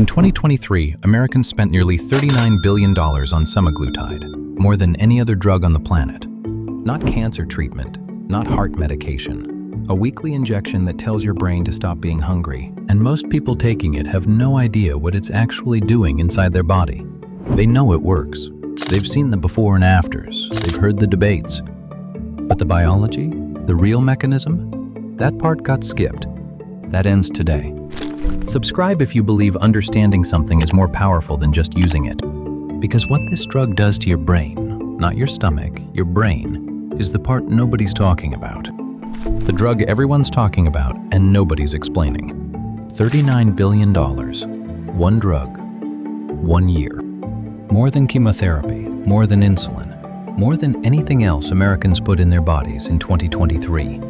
In 2023, Americans spent nearly $39 billion on semaglutide, more than any other drug on the planet. Not cancer treatment, not heart medication. A weekly injection that tells your brain to stop being hungry. And most people taking it have no idea what it's actually doing inside their body. They know it works. They've seen the before and afters. They've heard the debates. But the biology, the real mechanism, that part got skipped. That ends today. Subscribe if you believe understanding something is more powerful than just using it. Because what this drug does to your brain, not your stomach, your brain, is the part nobody's talking about. The drug everyone's talking about and nobody's explaining. $39 billion. One drug. 1 year. More than chemotherapy, more than insulin, more than anything else Americans put in their bodies in 2023.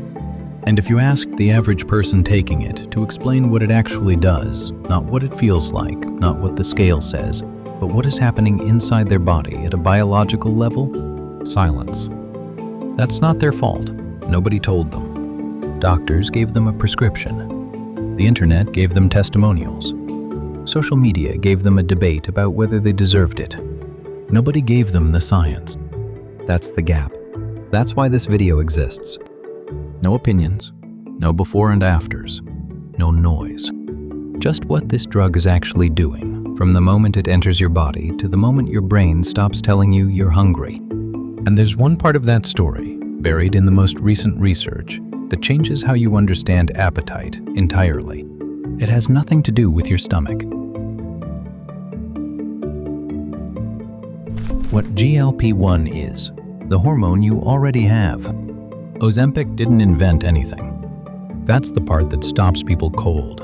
And if you ask the average person taking it to explain what it actually does, not what it feels like, not what the scale says, but what is happening inside their body at a biological level, silence. That's not their fault. Nobody told them. Doctors gave them a prescription. The internet gave them testimonials. Social media gave them a debate about whether they deserved it. Nobody gave them the science. That's the gap. That's why this video exists. No opinions, no before and afters, no noise. Just what this drug is actually doing, from the moment it enters your body to the moment your brain stops telling you you're hungry. And there's one part of that story, buried in the most recent research, that changes how you understand appetite entirely. It has nothing to do with your stomach. What GLP-1 is, the hormone you already have. Ozempic didn't invent anything. That's the part that stops people cold.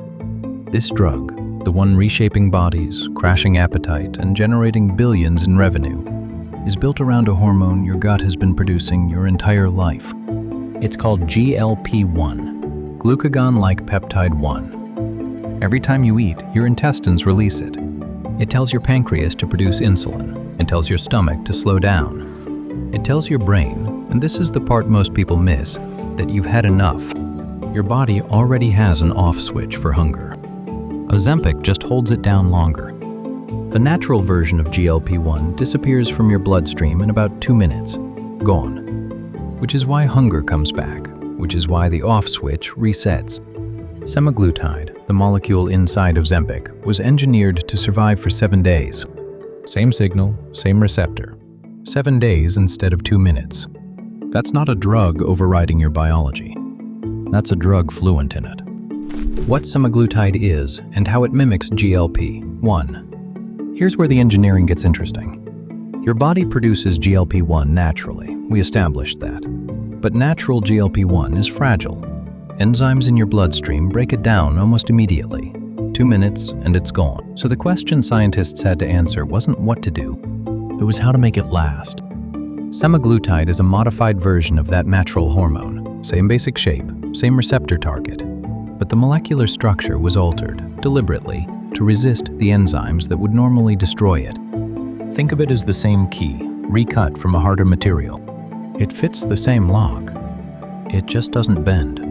This drug, the one reshaping bodies, crashing appetite, and generating billions in revenue, is built around a hormone your gut has been producing your entire life. It's called GLP-1, glucagon-like peptide 1. Every time you eat, your intestines release it. It tells your pancreas to produce insulin. It tells your stomach to slow down. It tells your brain, and this is the part most people miss, that you've had enough. Your body already has an off switch for hunger. Ozempic just holds it down longer. The natural version of GLP-1 disappears from your bloodstream in about 2 minutes. Gone. Which is why hunger comes back, which is why the off switch resets. Semaglutide, the molecule inside Ozempic, was engineered to survive for 7 days. Same signal, same receptor. 7 days instead of 2 minutes. That's not a drug overriding your biology. That's a drug fluent in it. What semaglutide is and how it mimics GLP-1. Here's where the engineering gets interesting. Your body produces GLP-1 naturally. We established that. But natural GLP-1 is fragile. Enzymes in your bloodstream break it down almost immediately. 2 minutes and it's gone. So the question scientists had to answer wasn't what to do. It was how to make it last. Semaglutide is a modified version of that natural hormone. Same basic shape, same receptor target. But the molecular structure was altered, deliberately, to resist the enzymes that would normally destroy it. Think of it as the same key, recut from a harder material. It fits the same lock. It just doesn't bend.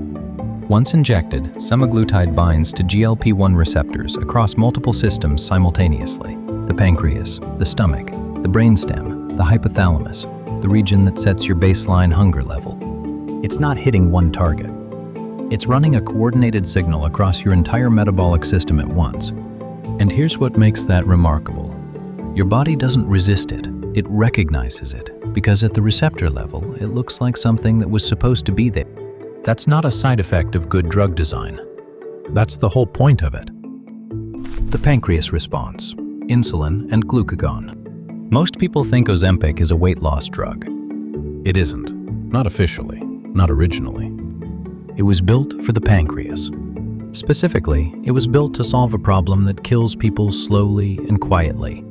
Once injected, semaglutide binds to GLP-1 receptors across multiple systems simultaneously. The pancreas, the stomach, the brainstem, the hypothalamus, the region that sets your baseline hunger level. It's not hitting one target. It's running a coordinated signal across your entire metabolic system at once. And here's what makes that remarkable. Your body doesn't resist it, it recognizes it, because at the receptor level, it looks like something that was supposed to be there. That's not a side effect of good drug design. That's the whole point of it. The pancreas response, insulin and glucagon. Most people think Ozempic is a weight loss drug. It isn't. Not officially. Not originally. It was built for the pancreas. Specifically, it was built to solve a problem that kills people slowly and quietly.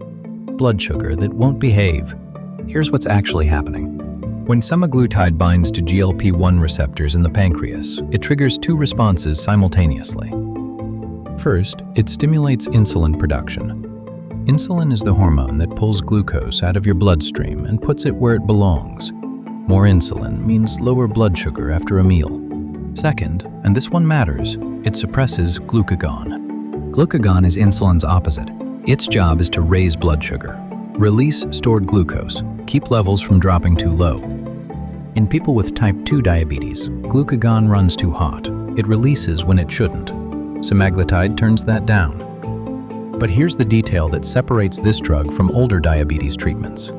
Blood sugar that won't behave. Here's what's actually happening. When semaglutide binds to GLP-1 receptors in the pancreas, it triggers 2 responses simultaneously. First, it stimulates insulin production. Insulin is the hormone that pulls glucose out of your bloodstream and puts it where it belongs. More insulin means lower blood sugar after a meal. Second, and this one matters, it suppresses glucagon. Glucagon is insulin's opposite. Its job is to raise blood sugar, release stored glucose, keep levels from dropping too low. In people with type 2 diabetes, glucagon runs too hot. It releases when it shouldn't. Semaglutide turns that down. But here's the detail that separates this drug from older diabetes treatments.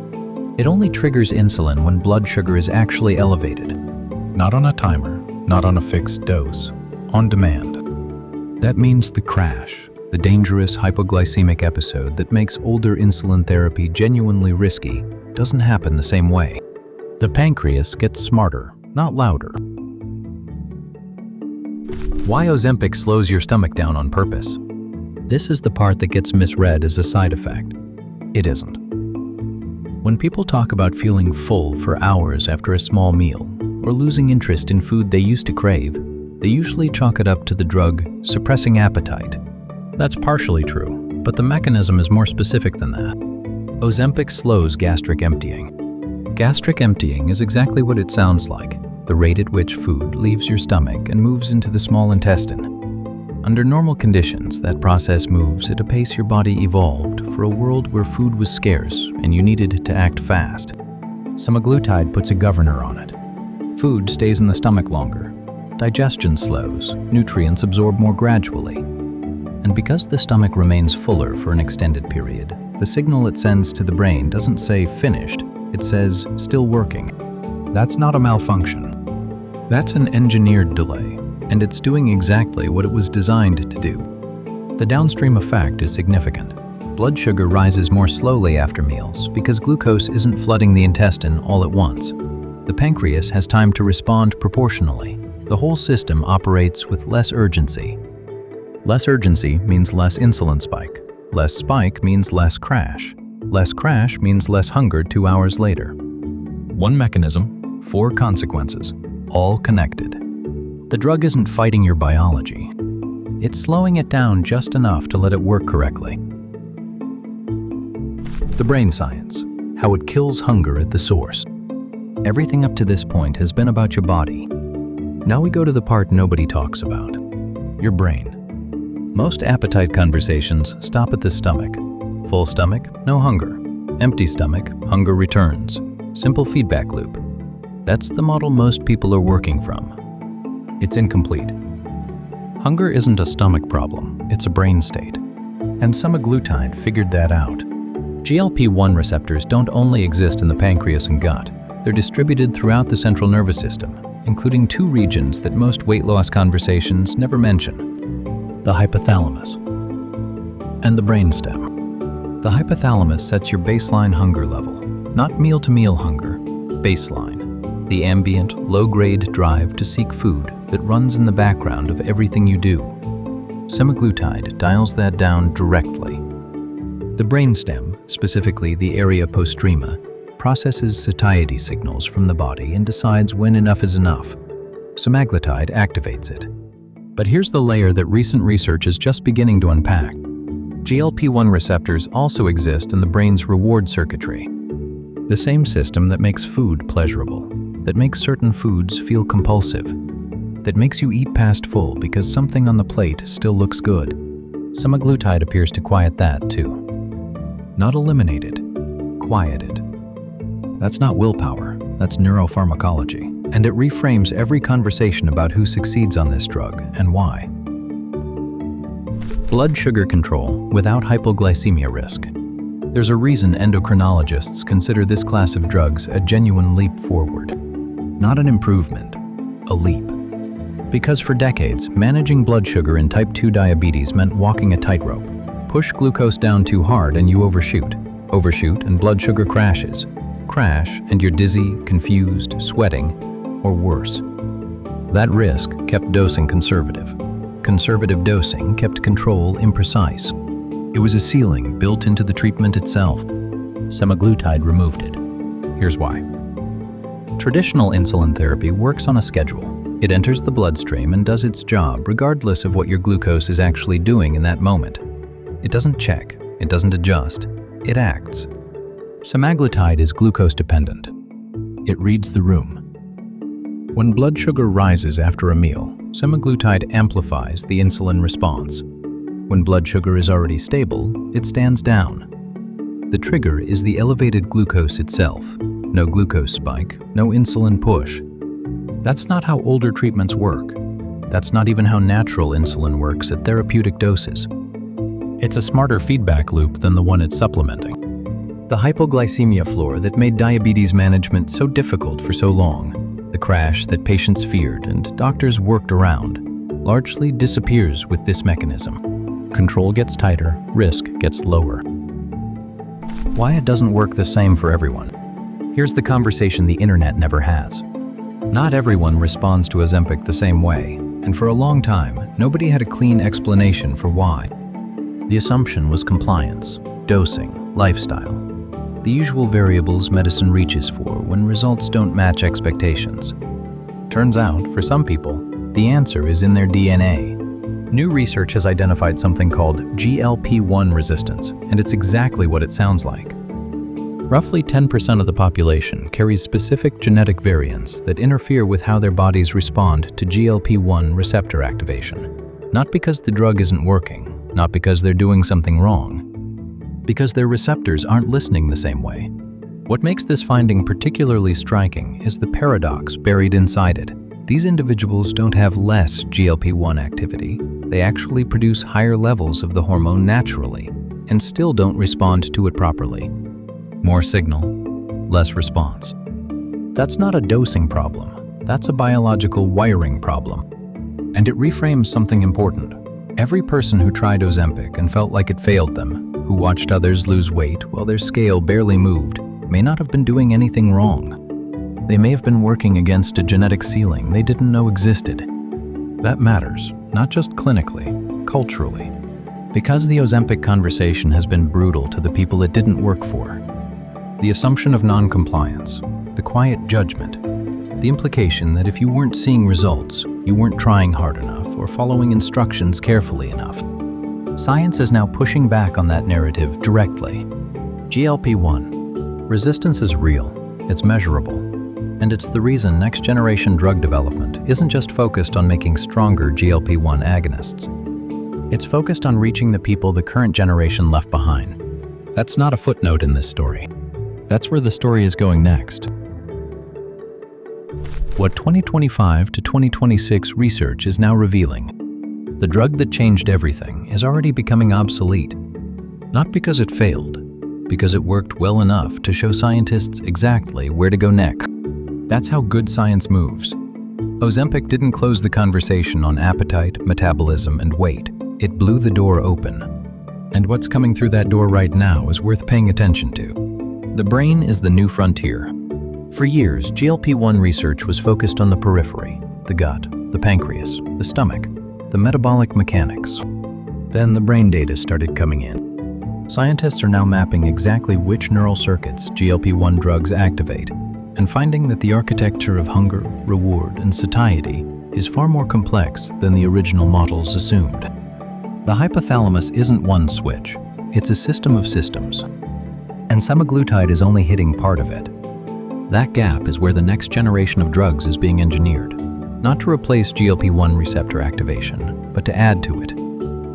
It only triggers insulin when blood sugar is actually elevated. Not on a timer, not on a fixed dose, on demand. That means the crash, the dangerous hypoglycemic episode that makes older insulin therapy genuinely risky, doesn't happen the same way. The pancreas gets smarter, not louder. Why Ozempic slows your stomach down on purpose? This is the part that gets misread as a side effect. It isn't. When people talk about feeling full for hours after a small meal, or losing interest in food they used to crave, they usually chalk it up to the drug suppressing appetite. That's partially true, but the mechanism is more specific than that. Ozempic slows gastric emptying. Gastric emptying is exactly what it sounds like, the rate at which food leaves your stomach and moves into the small intestine. Under normal conditions, that process moves at a pace your body evolved for a world where food was scarce and you needed to act fast. Semaglutide puts a governor on it. Food stays in the stomach longer. Digestion slows, nutrients absorb more gradually. And because the stomach remains fuller for an extended period, the signal it sends to the brain doesn't say finished, it says still working. That's not a malfunction. That's an engineered delay, and it's doing exactly what it was designed to do. The downstream effect is significant. Blood sugar rises more slowly after meals because glucose isn't flooding the intestine all at once. The pancreas has time to respond proportionally. The whole system operates with less urgency. Less urgency means less insulin spike. Less spike means less crash. Less crash means less hunger 2 hours later. One mechanism, 4 consequences, all connected. The drug isn't fighting your biology. It's slowing it down just enough to let it work correctly. The brain science, how it kills hunger at the source. Everything up to this point has been about your body. Now we go to the part nobody talks about, your brain. Most appetite conversations stop at the stomach. Full stomach, no hunger. Empty stomach, hunger returns. Simple feedback loop. That's the model most people are working from. It's incomplete. Hunger isn't a stomach problem, it's a brain state. And semaglutide figured that out. GLP-1 receptors don't only exist in the pancreas and gut. They're distributed throughout the central nervous system, including 2 regions that most weight loss conversations never mention: the hypothalamus and the brainstem. The hypothalamus sets your baseline hunger level, not meal-to-meal hunger, baseline, the ambient, low-grade drive to seek food that runs in the background of everything you do. Semaglutide dials that down directly. The brainstem, specifically the area postrema, processes satiety signals from the body and decides when enough is enough. Semaglutide activates it. But here's the layer that recent research is just beginning to unpack. GLP-1 receptors also exist in the brain's reward circuitry. The same system that makes food pleasurable, that makes certain foods feel compulsive, that makes you eat past full because something on the plate still looks good. Semaglutide appears to quiet that too. Not eliminate it, quiet it. That's not willpower, that's neuropharmacology. And it reframes every conversation about who succeeds on this drug and why. Blood sugar control without hypoglycemia risk. There's a reason endocrinologists consider this class of drugs a genuine leap forward. Not an improvement, a leap. Because for decades, managing blood sugar in type 2 diabetes meant walking a tightrope. Push glucose down too hard and you overshoot. Overshoot and blood sugar crashes. Crash and you're dizzy, confused, sweating, or worse. That risk kept dosing conservative. Conservative dosing kept control imprecise. It was a ceiling built into the treatment itself. Semaglutide removed it. Here's why. Traditional insulin therapy works on a schedule. It enters the bloodstream and does its job regardless of what your glucose is actually doing in that moment. It doesn't check, it doesn't adjust, it acts. Semaglutide is glucose dependent. It reads the room. When blood sugar rises after a meal, semaglutide amplifies the insulin response. When blood sugar is already stable, it stands down. The trigger is the elevated glucose itself. No glucose spike, no insulin push. That's not how older treatments work. That's not even how natural insulin works at therapeutic doses. It's a smarter feedback loop than the one it's supplementing. The hypoglycemia floor that made diabetes management so difficult for so long, the crash that patients feared and doctors worked around, largely disappears with this mechanism. Control gets tighter, risk gets lower. Why it doesn't work the same for everyone? Here's the conversation the internet never has. Not everyone responds to Ozempic the same way, and for a long time, nobody had a clean explanation for why. The assumption was compliance, dosing, lifestyle. The usual variables medicine reaches for when results don't match expectations. Turns out, for some people, the answer is in their DNA. New research has identified something called GLP-1 resistance, and it's exactly what it sounds like. Roughly 10% of the population carries specific genetic variants that interfere with how their bodies respond to GLP-1 receptor activation. Not because the drug isn't working, not because they're doing something wrong, because their receptors aren't listening the same way. What makes this finding particularly striking is the paradox buried inside it. These individuals don't have less GLP-1 activity. They actually produce higher levels of the hormone naturally and still don't respond to it properly. More signal, less response. That's not a dosing problem. That's a biological wiring problem. And it reframes something important. Every person who tried Ozempic and felt like it failed them, who watched others lose weight while their scale barely moved, may not have been doing anything wrong. They may have been working against a genetic ceiling they didn't know existed. That matters, not just clinically, culturally. Because the Ozempic conversation has been brutal to the people it didn't work for. The assumption of non-compliance, the quiet judgment, the implication that if you weren't seeing results, you weren't trying hard enough or following instructions carefully enough. Science is now pushing back on that narrative directly. GLP-1. Resistance is real, it's measurable, and it's the reason next-generation drug development isn't just focused on making stronger GLP-1 agonists. It's focused on reaching the people the current generation left behind. That's not a footnote in this story. That's where the story is going next. What 2025 to 2026 research is now revealing, the drug that changed everything is already becoming obsolete. Not because it failed, because it worked well enough to show scientists exactly where to go next. That's how good science moves. Ozempic didn't close the conversation on appetite, metabolism, and weight. It blew the door open. And what's coming through that door right now is worth paying attention to. The brain is the new frontier. For years, GLP-1 research was focused on the periphery, the gut, the pancreas, the stomach, the metabolic mechanics. Then the brain data started coming in. Scientists are now mapping exactly which neural circuits GLP-1 drugs activate, and finding that the architecture of hunger, reward, and satiety is far more complex than the original models assumed. The hypothalamus isn't one switch, it's a system of systems. And semaglutide is only hitting part of it. That gap is where the next generation of drugs is being engineered, not to replace GLP-1 receptor activation, but to add to it,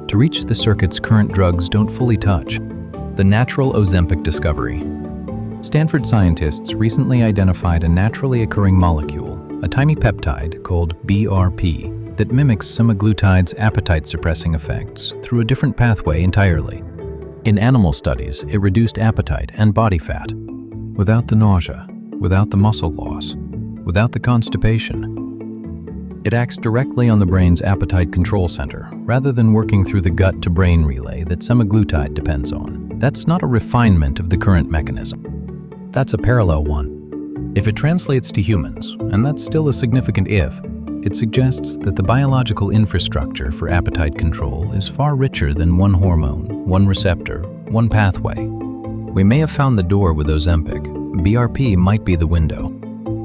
to reach the circuits current drugs don't fully touch. The natural Ozempic discovery. Stanford scientists recently identified a naturally occurring molecule, a tiny peptide called BRP, that mimics semaglutide's appetite-suppressing effects through a different pathway entirely. In animal studies, it reduced appetite and body fat, without the nausea, without the muscle loss, without the constipation. It acts directly on the brain's appetite control center, rather than working through the gut-to-brain relay that semaglutide depends on. That's not a refinement of the current mechanism. That's a parallel one. If it translates to humans, and that's still a significant if, it suggests that the biological infrastructure for appetite control is far richer than one hormone, one receptor, one pathway. We may have found the door with Ozempic. BRP might be the window.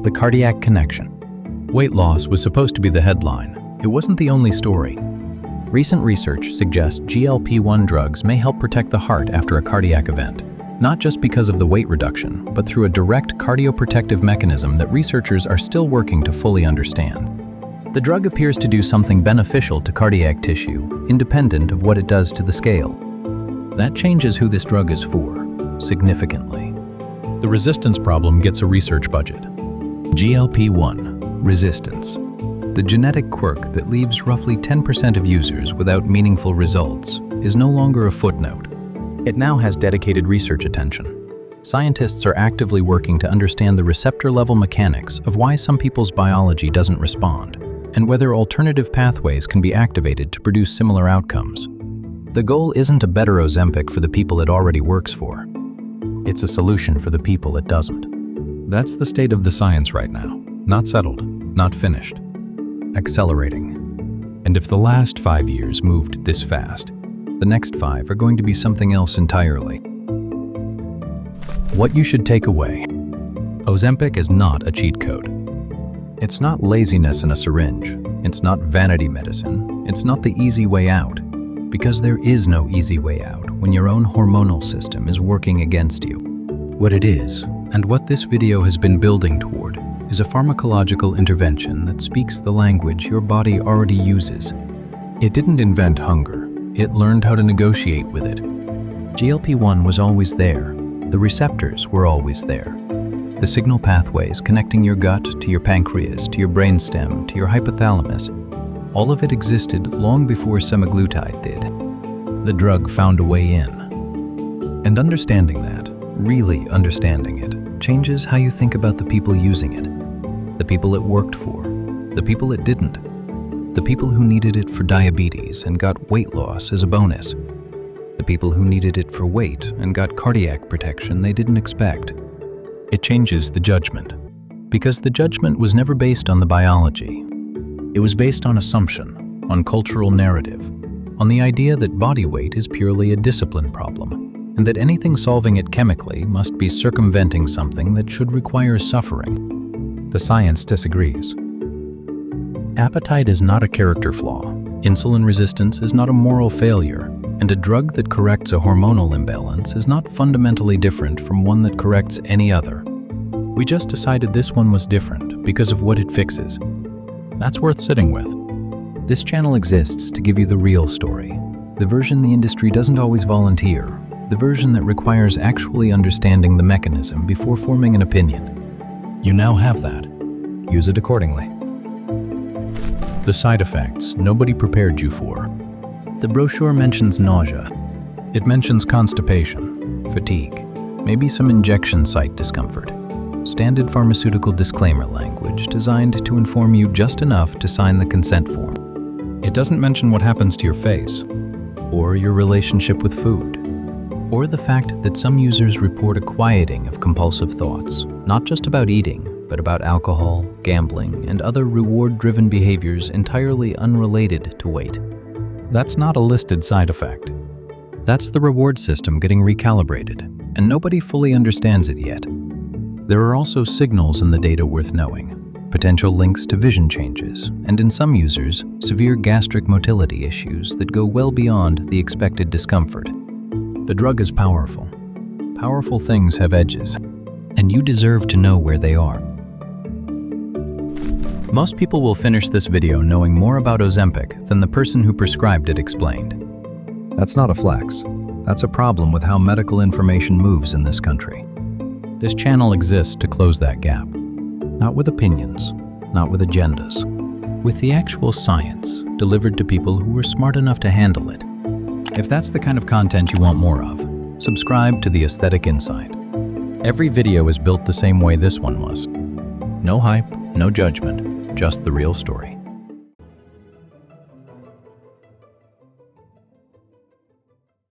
The cardiac connection. Weight loss was supposed to be the headline. It wasn't the only story. Recent research suggests GLP-1 drugs may help protect the heart after a cardiac event, not just because of the weight reduction, but through a direct cardioprotective mechanism that researchers are still working to fully understand. The drug appears to do something beneficial to cardiac tissue, independent of what it does to the scale. That changes who this drug is for, significantly. The resistance problem gets a research budget. GLP-1, resistance. The genetic quirk that leaves roughly 10% of users without meaningful results is no longer a footnote. It now has dedicated research attention. Scientists are actively working to understand the receptor-level mechanics of why some people's biology doesn't respond, and whether alternative pathways can be activated to produce similar outcomes. The goal isn't a better Ozempic for the people it already works for. It's a solution for the people it doesn't. That's the state of the science right now. Not settled, not finished. Accelerating. And if the last 5 years moved this fast, the next 5 are going to be something else entirely. What you should take away. Ozempic is not a cheat code. It's not laziness in a syringe. It's not vanity medicine. It's not the easy way out. Because there is no easy way out when your own hormonal system is working against you. What it is, and what this video has been building toward, is a pharmacological intervention that speaks the language your body already uses. It didn't invent hunger. It learned how to negotiate with it. GLP-1 was always there. The receptors were always there. The signal pathways connecting your gut to your pancreas, to your brainstem, to your hypothalamus, all of it existed long before semaglutide did. The drug found a way in. And understanding that, really understanding it, changes how you think about the people using it. The people it worked for, the people it didn't, the people who needed it for diabetes and got weight loss as a bonus, the people who needed it for weight and got cardiac protection they didn't expect. It changes the judgment, because the judgment was never based on the biology. It was based on assumption, on cultural narrative, on the idea that body weight is purely a discipline problem, and that anything solving it chemically must be circumventing something that should require suffering. The science disagrees. Appetite is not a character flaw. Insulin resistance is not a moral failure, and a drug that corrects a hormonal imbalance is not fundamentally different from one that corrects any other. We just decided this one was different because of what it fixes. That's worth sitting with. This channel exists to give you the real story, the version the industry doesn't always volunteer, the version that requires actually understanding the mechanism before forming an opinion. You now have that. Use it accordingly. The side effects nobody prepared you for. The brochure mentions nausea. It mentions constipation, fatigue, maybe some injection site discomfort. Standard pharmaceutical disclaimer language designed to inform you just enough to sign the consent form. It doesn't mention what happens to your face, or your relationship with food, or the fact that some users report a quieting of compulsive thoughts, not just about eating, but about alcohol, gambling, and other reward-driven behaviors entirely unrelated to weight. That's not a listed side effect. That's the reward system getting recalibrated, and nobody fully understands it yet. There are also signals in the data worth knowing, potential links to vision changes, and in some users, severe gastric motility issues that go well beyond the expected discomfort. The drug is powerful. Powerful things have edges, and you deserve to know where they are. Most people will finish this video knowing more about Ozempic than the person who prescribed it explained. That's not a flex. That's a problem with how medical information moves in this country. This channel exists to close that gap. Not with opinions, not with agendas, with the actual science delivered to people who are smart enough to handle it. If that's the kind of content you want more of, subscribe to The Aesthetic Insight. Every video is built the same way this one was. No hype, no judgment, just the real story.